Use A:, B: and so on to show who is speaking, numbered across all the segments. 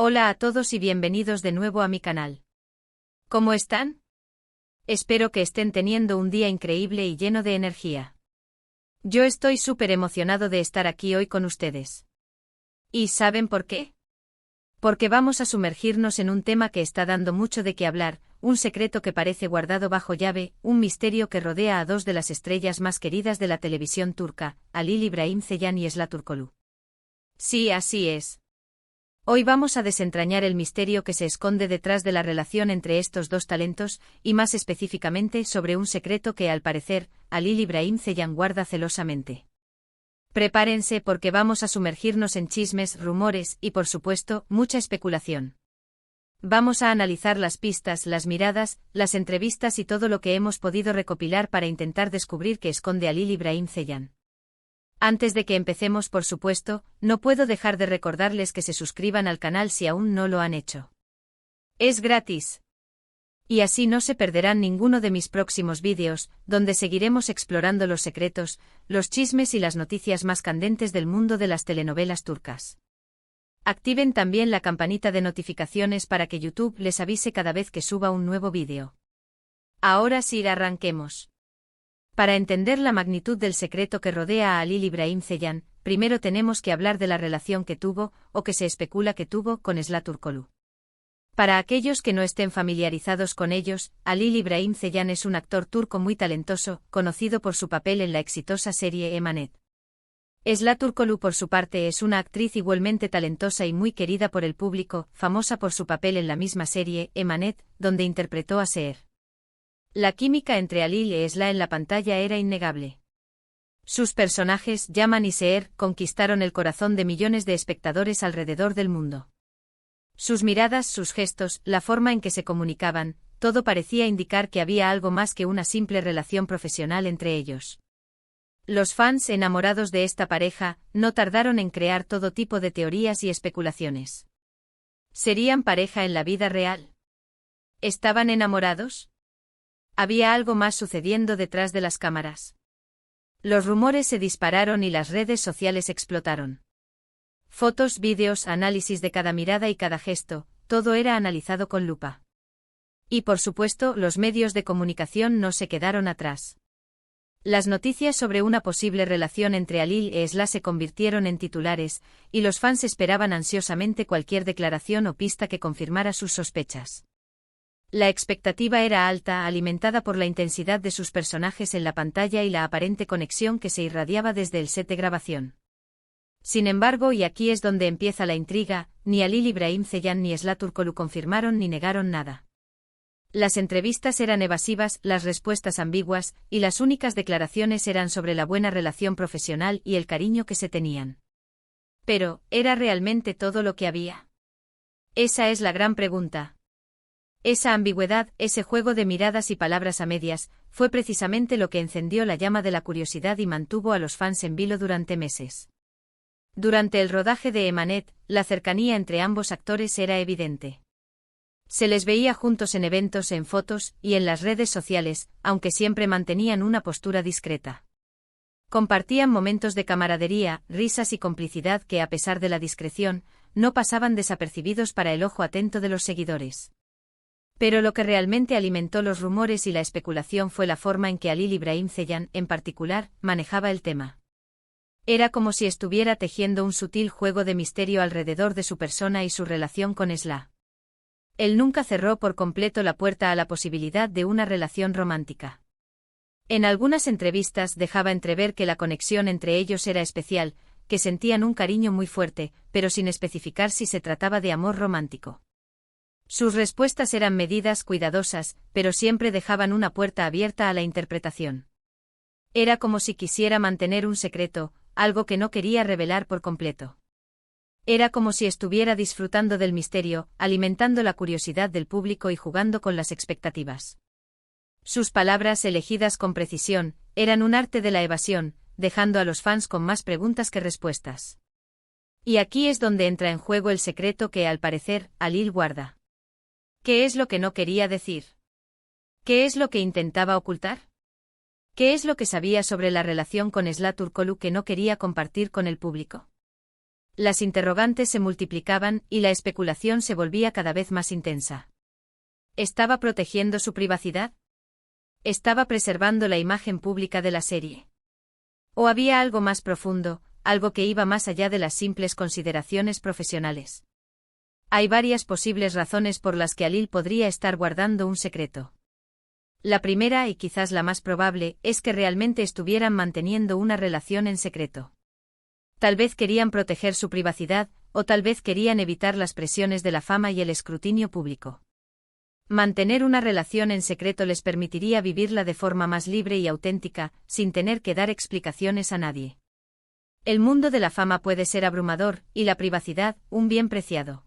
A: Hola a todos y bienvenidos de nuevo a mi canal. ¿Cómo están? Espero que estén teniendo un día increíble y lleno de energía. Yo estoy súper emocionado de estar aquí hoy con ustedes. ¿Y saben por qué? Porque vamos a sumergirnos en un tema que está dando mucho de qué hablar, un secreto que parece guardado bajo llave, un misterio que rodea a dos de las estrellas más queridas de la televisión turca, Halil İbrahim Ceylan y Esla Turkoglu. Sí, así es. Hoy vamos a desentrañar el misterio que se esconde detrás de la relación entre estos dos talentos, y más específicamente sobre un secreto que al parecer, Halil İbrahim Ceylan guarda celosamente. Prepárense porque vamos a sumergirnos en chismes, rumores y por supuesto, mucha especulación. Vamos a analizar las pistas, las miradas, las entrevistas y todo lo que hemos podido recopilar para intentar descubrir qué esconde Halil İbrahim Ceylan. Antes de que empecemos, por supuesto, no puedo dejar de recordarles que se suscriban al canal si aún no lo han hecho. Es gratis. Y así no se perderán ninguno de mis próximos vídeos, donde seguiremos explorando los secretos, los chismes y las noticias más candentes del mundo de las telenovelas turcas. Activen también la campanita de notificaciones para que YouTube les avise cada vez que suba un nuevo vídeo. Ahora sí, arranquemos. Para entender la magnitud del secreto que rodea a Halil İbrahim Ceylan, primero tenemos que hablar de la relación que tuvo, o que se especula que tuvo, con Esla Turkoglu. Para aquellos que no estén familiarizados con ellos, Halil İbrahim Ceylan es un actor turco muy talentoso, conocido por su papel en la exitosa serie Emanet. Esla Turkoglu por su parte es una actriz igualmente talentosa y muy querida por el público, famosa por su papel en la misma serie, Emanet, donde interpretó a Seher. La química entre Halil y Esla en la pantalla era innegable. Sus personajes, Yaman y Seher, conquistaron el corazón de millones de espectadores alrededor del mundo. Sus miradas, sus gestos, la forma en que se comunicaban, todo parecía indicar que había algo más que una simple relación profesional entre ellos. Los fans enamorados de esta pareja no tardaron en crear todo tipo de teorías y especulaciones. ¿Serían pareja en la vida real? ¿Estaban enamorados? ¿Había algo más sucediendo detrás de las cámaras? Los rumores se dispararon y las redes sociales explotaron. Fotos, vídeos, análisis de cada mirada y cada gesto, todo era analizado con lupa. Y por supuesto, los medios de comunicación no se quedaron atrás. Las noticias sobre una posible relación entre Halil e Esla se convirtieron en titulares, y los fans esperaban ansiosamente cualquier declaración o pista que confirmara sus sospechas. La expectativa era alta, alimentada por la intensidad de sus personajes en la pantalla y la aparente conexión que se irradiaba desde el set de grabación. Sin embargo, y aquí es donde empieza la intriga, ni Halil İbrahim Ceylan ni Esla Turkoglu confirmaron ni negaron nada. Las entrevistas eran evasivas, las respuestas ambiguas, y las únicas declaraciones eran sobre la buena relación profesional y el cariño que se tenían. Pero, ¿era realmente todo lo que había? Esa es la gran pregunta. Esa ambigüedad, ese juego de miradas y palabras a medias, fue precisamente lo que encendió la llama de la curiosidad y mantuvo a los fans en vilo durante meses. Durante el rodaje de Emanet, la cercanía entre ambos actores era evidente. Se les veía juntos en eventos, en fotos y en las redes sociales, aunque siempre mantenían una postura discreta. Compartían momentos de camaradería, risas y complicidad que, a pesar de la discreción, no pasaban desapercibidos para el ojo atento de los seguidores. Pero lo que realmente alimentó los rumores y la especulación fue la forma en que Halil İbrahim Ceylan, en particular, manejaba el tema. Era como si estuviera tejiendo un sutil juego de misterio alrededor de su persona y su relación con Esla. Él nunca cerró por completo la puerta a la posibilidad de una relación romántica. En algunas entrevistas dejaba entrever que la conexión entre ellos era especial, que sentían un cariño muy fuerte, pero sin especificar si se trataba de amor romántico. Sus respuestas eran medidas, cuidadosas, pero siempre dejaban una puerta abierta a la interpretación. Era como si quisiera mantener un secreto, algo que no quería revelar por completo. Era como si estuviera disfrutando del misterio, alimentando la curiosidad del público y jugando con las expectativas. Sus palabras, elegidas con precisión, eran un arte de la evasión, dejando a los fans con más preguntas que respuestas. Y aquí es donde entra en juego el secreto que, al parecer, Halil guarda. ¿Qué es lo que no quería decir? ¿Qué es lo que intentaba ocultar? ¿Qué es lo que sabía sobre la relación con Esla Turkoglu que no quería compartir con el público? Las interrogantes se multiplicaban y la especulación se volvía cada vez más intensa. ¿Estaba protegiendo su privacidad? ¿Estaba preservando la imagen pública de la serie? ¿O había algo más profundo, algo que iba más allá de las simples consideraciones profesionales? Hay varias posibles razones por las que Alil podría estar guardando un secreto. La primera, y quizás la más probable, es que realmente estuvieran manteniendo una relación en secreto. Tal vez querían proteger su privacidad, o tal vez querían evitar las presiones de la fama y el escrutinio público. Mantener una relación en secreto les permitiría vivirla de forma más libre y auténtica, sin tener que dar explicaciones a nadie. El mundo de la fama puede ser abrumador, y la privacidad, un bien preciado.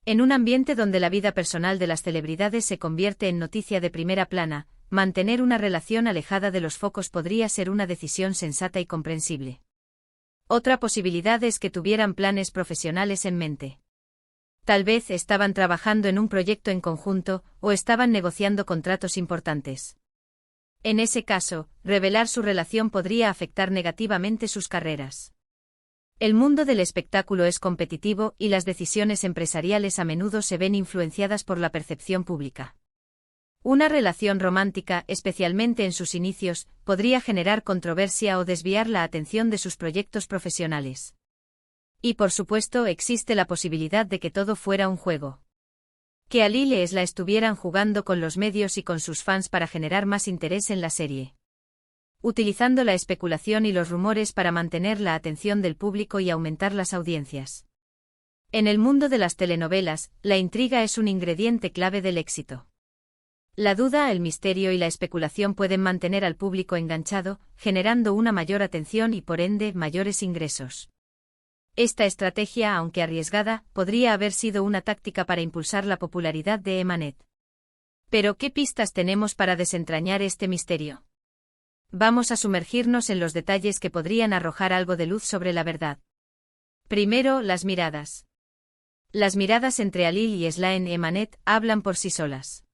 A: En un ambiente donde la vida personal de las celebridades se convierte en noticia de primera plana, mantener una relación alejada de los focos podría ser una decisión sensata y comprensible. Otra posibilidad es que tuvieran planes profesionales en mente. Tal vez estaban trabajando en un proyecto en conjunto, o estaban negociando contratos importantes. En ese caso, revelar su relación podría afectar negativamente sus carreras. El mundo del espectáculo es competitivo y las decisiones empresariales a menudo se ven influenciadas por la percepción pública. Una relación romántica, especialmente en sus inicios, podría generar controversia o desviar la atención de sus proyectos profesionales. Y por supuesto existe la posibilidad de que todo fuera un juego. Que Alil y Esla estuvieran jugando con los medios y con sus fans para generar más interés en la serie. Utilizando la especulación y los rumores para mantener la atención del público y aumentar las audiencias. En el mundo de las telenovelas, la intriga es un ingrediente clave del éxito. La duda, el misterio y la especulación pueden mantener al público enganchado, generando una mayor atención y por ende mayores ingresos. Esta estrategia, aunque arriesgada, podría haber sido una táctica para impulsar la popularidad de Emanet. Pero ¿qué pistas tenemos para desentrañar este misterio? Vamos a sumergirnos en los detalles que podrían arrojar algo de luz sobre la verdad. Primero, las miradas. Las miradas entre Alil y Esla en Emanet hablan por sí solas.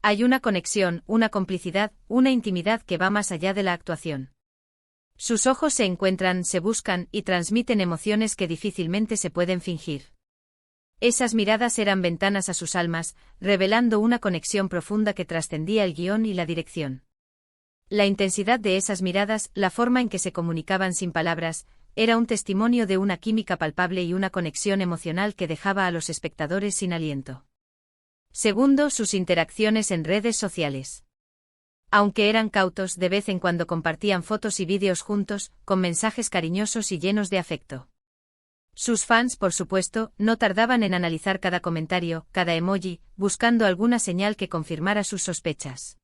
A: Hay una conexión, una complicidad, una intimidad que va más allá de la actuación. Sus ojos se encuentran, se buscan y transmiten emociones que difícilmente se pueden fingir. Esas miradas eran ventanas a sus almas, revelando una conexión profunda que trascendía el guión y la dirección. La intensidad de esas miradas, la forma en que se comunicaban sin palabras, era un testimonio de una química palpable y una conexión emocional que dejaba a los espectadores sin aliento. Segundo, sus interacciones en redes sociales. Aunque eran cautos, de vez en cuando compartían fotos y vídeos juntos, con mensajes cariñosos y llenos de afecto. Sus fans, por supuesto, no tardaban en analizar cada comentario, cada emoji, buscando alguna señal que confirmara sus sospechas.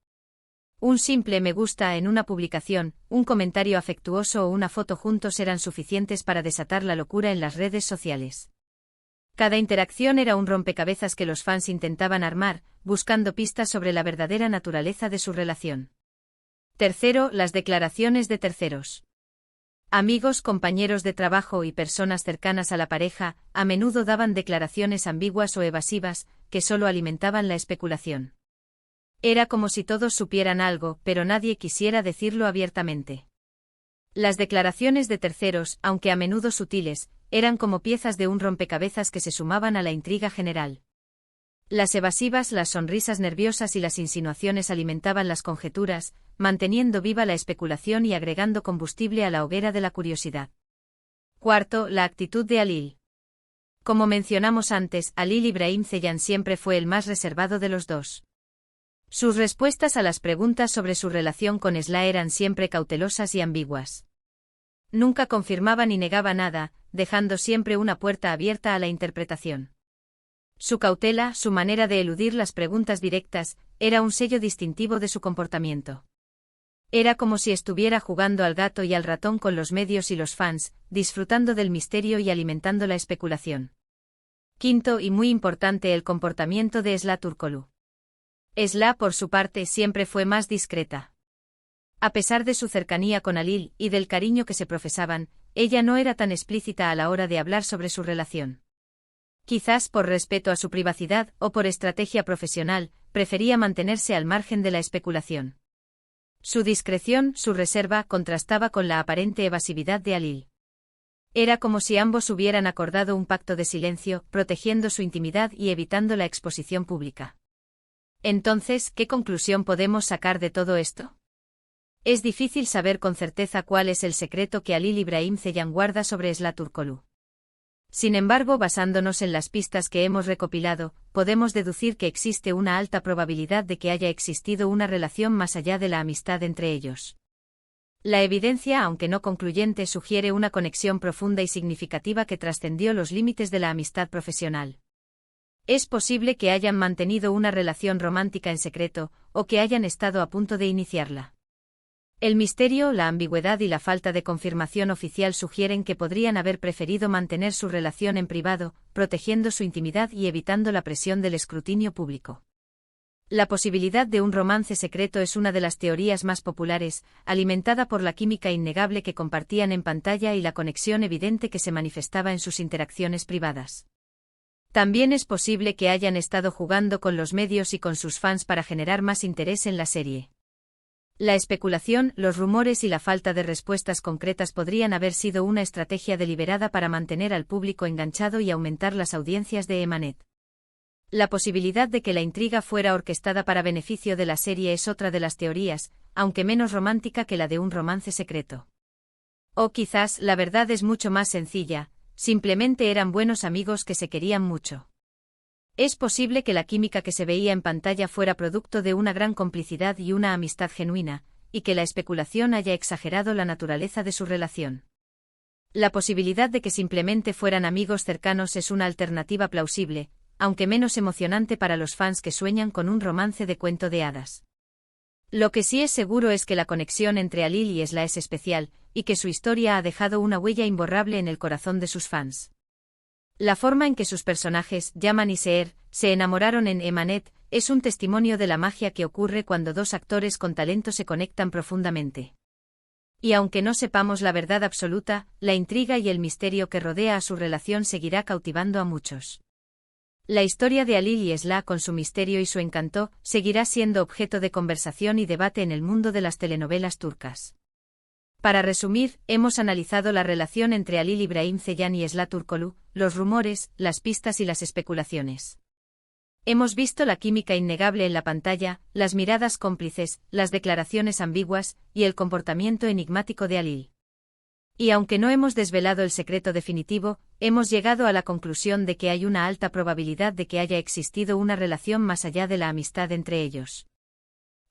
A: Un simple me gusta en una publicación, un comentario afectuoso o una foto juntos eran suficientes para desatar la locura en las redes sociales. Cada interacción era un rompecabezas que los fans intentaban armar, buscando pistas sobre la verdadera naturaleza de su relación. Tercero, las declaraciones de terceros. Amigos, compañeros de trabajo y personas cercanas a la pareja, a menudo daban declaraciones ambiguas o evasivas, que solo alimentaban la especulación. Era como si todos supieran algo, pero nadie quisiera decirlo abiertamente. Las declaraciones de terceros, aunque a menudo sutiles, eran como piezas de un rompecabezas que se sumaban a la intriga general. Las evasivas, las sonrisas nerviosas y las insinuaciones alimentaban las conjeturas, manteniendo viva la especulación y agregando combustible a la hoguera de la curiosidad. Cuarto, la actitud de Alil. Como mencionamos antes, Alil Ibrahim Ceylan siempre fue el más reservado de los dos. Sus respuestas a las preguntas sobre su relación con Esla eran siempre cautelosas y ambiguas. Nunca confirmaba ni negaba nada, dejando siempre una puerta abierta a la interpretación. Su cautela, su manera de eludir las preguntas directas, era un sello distintivo de su comportamiento. Era como si estuviera jugando al gato y al ratón con los medios y los fans, disfrutando del misterio y alimentando la especulación. Quinto y muy importante, el comportamiento de Esla Turkoglu. Esla, por su parte, siempre fue más discreta. A pesar de su cercanía con Alil y del cariño que se profesaban, ella no era tan explícita a la hora de hablar sobre su relación. Quizás por respeto a su privacidad o por estrategia profesional, prefería mantenerse al margen de la especulación. Su discreción, su reserva, contrastaba con la aparente evasividad de Alil. Era como si ambos hubieran acordado un pacto de silencio, protegiendo su intimidad y evitando la exposición pública. Entonces, ¿qué conclusión podemos sacar de todo esto? Es difícil saber con certeza cuál es el secreto que Halil Ibrahim Ceylan guarda sobre Esla Turkoglu. Sin embargo, basándonos en las pistas que hemos recopilado, podemos deducir que existe una alta probabilidad de que haya existido una relación más allá de la amistad entre ellos. La evidencia, aunque no concluyente, sugiere una conexión profunda y significativa que trascendió los límites de la amistad profesional. Es posible que hayan mantenido una relación romántica en secreto, o que hayan estado a punto de iniciarla. El misterio, la ambigüedad y la falta de confirmación oficial sugieren que podrían haber preferido mantener su relación en privado, protegiendo su intimidad y evitando la presión del escrutinio público. La posibilidad de un romance secreto es una de las teorías más populares, alimentada por la química innegable que compartían en pantalla y la conexión evidente que se manifestaba en sus interacciones privadas. También es posible que hayan estado jugando con los medios y con sus fans para generar más interés en la serie. La especulación, los rumores y la falta de respuestas concretas podrían haber sido una estrategia deliberada para mantener al público enganchado y aumentar las audiencias de Emanet. La posibilidad de que la intriga fuera orquestada para beneficio de la serie es otra de las teorías, aunque menos romántica que la de un romance secreto. O quizás la verdad es mucho más sencilla, simplemente eran buenos amigos que se querían mucho. Es posible que la química que se veía en pantalla fuera producto de una gran complicidad y una amistad genuina, y que la especulación haya exagerado la naturaleza de su relación. La posibilidad de que simplemente fueran amigos cercanos es una alternativa plausible, aunque menos emocionante para los fans que sueñan con un romance de cuento de hadas. Lo que sí es seguro es que la conexión entre Halil y Esla es especial, y que su historia ha dejado una huella imborrable en el corazón de sus fans. La forma en que sus personajes, Yaman y Seher, se enamoraron en Emanet, es un testimonio de la magia que ocurre cuando dos actores con talento se conectan profundamente. Y aunque no sepamos la verdad absoluta, la intriga y el misterio que rodea a su relación seguirá cautivando a muchos. La historia de Halil y Esla, con su misterio y su encanto, seguirá siendo objeto de conversación y debate en el mundo de las telenovelas turcas. Para resumir, hemos analizado la relación entre Halil Ibrahim Ceylan y Esla Turkoglu, los rumores, las pistas y las especulaciones. Hemos visto la química innegable en la pantalla, las miradas cómplices, las declaraciones ambiguas, y el comportamiento enigmático de Halil. Y aunque no hemos desvelado el secreto definitivo, hemos llegado a la conclusión de que hay una alta probabilidad de que haya existido una relación más allá de la amistad entre ellos.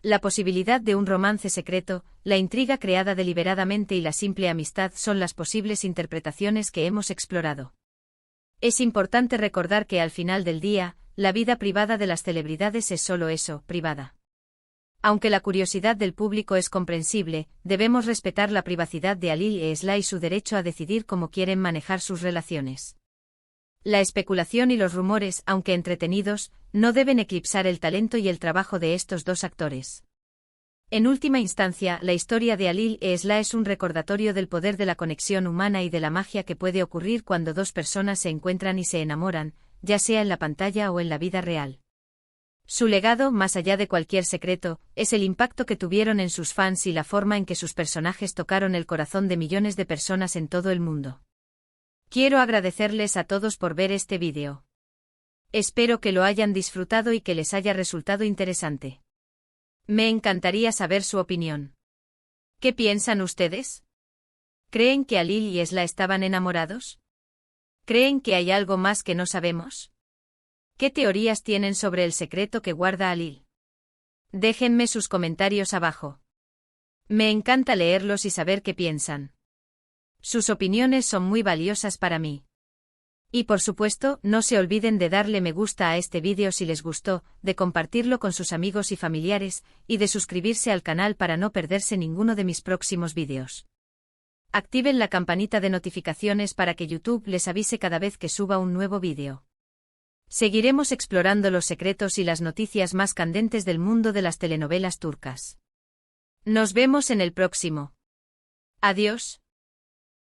A: La posibilidad de un romance secreto, la intriga creada deliberadamente y la simple amistad son las posibles interpretaciones que hemos explorado. Es importante recordar que al final del día, la vida privada de las celebridades es solo eso, privada. Aunque la curiosidad del público es comprensible, debemos respetar la privacidad de Halil e Esla y su derecho a decidir cómo quieren manejar sus relaciones. La especulación y los rumores, aunque entretenidos, no deben eclipsar el talento y el trabajo de estos dos actores. En última instancia, la historia de Halil e Esla es un recordatorio del poder de la conexión humana y de la magia que puede ocurrir cuando dos personas se encuentran y se enamoran, ya sea en la pantalla o en la vida real. Su legado, más allá de cualquier secreto, es el impacto que tuvieron en sus fans y la forma en que sus personajes tocaron el corazón de millones de personas en todo el mundo. Quiero agradecerles a todos por ver este vídeo. Espero que lo hayan disfrutado y que les haya resultado interesante. Me encantaría saber su opinión. ¿Qué piensan ustedes? ¿Creen que Halil y Esla estaban enamorados? ¿Creen que hay algo más que no sabemos? ¿Qué teorías tienen sobre el secreto que guarda Halil? Déjenme sus comentarios abajo. Me encanta leerlos y saber qué piensan. Sus opiniones son muy valiosas para mí. Y por supuesto, no se olviden de darle me gusta a este vídeo si les gustó, de compartirlo con sus amigos y familiares, y de suscribirse al canal para no perderse ninguno de mis próximos vídeos. Activen la campanita de notificaciones para que YouTube les avise cada vez que suba un nuevo vídeo. Seguiremos explorando los secretos y las noticias más candentes del mundo de las telenovelas turcas. Nos vemos en el próximo. Adiós.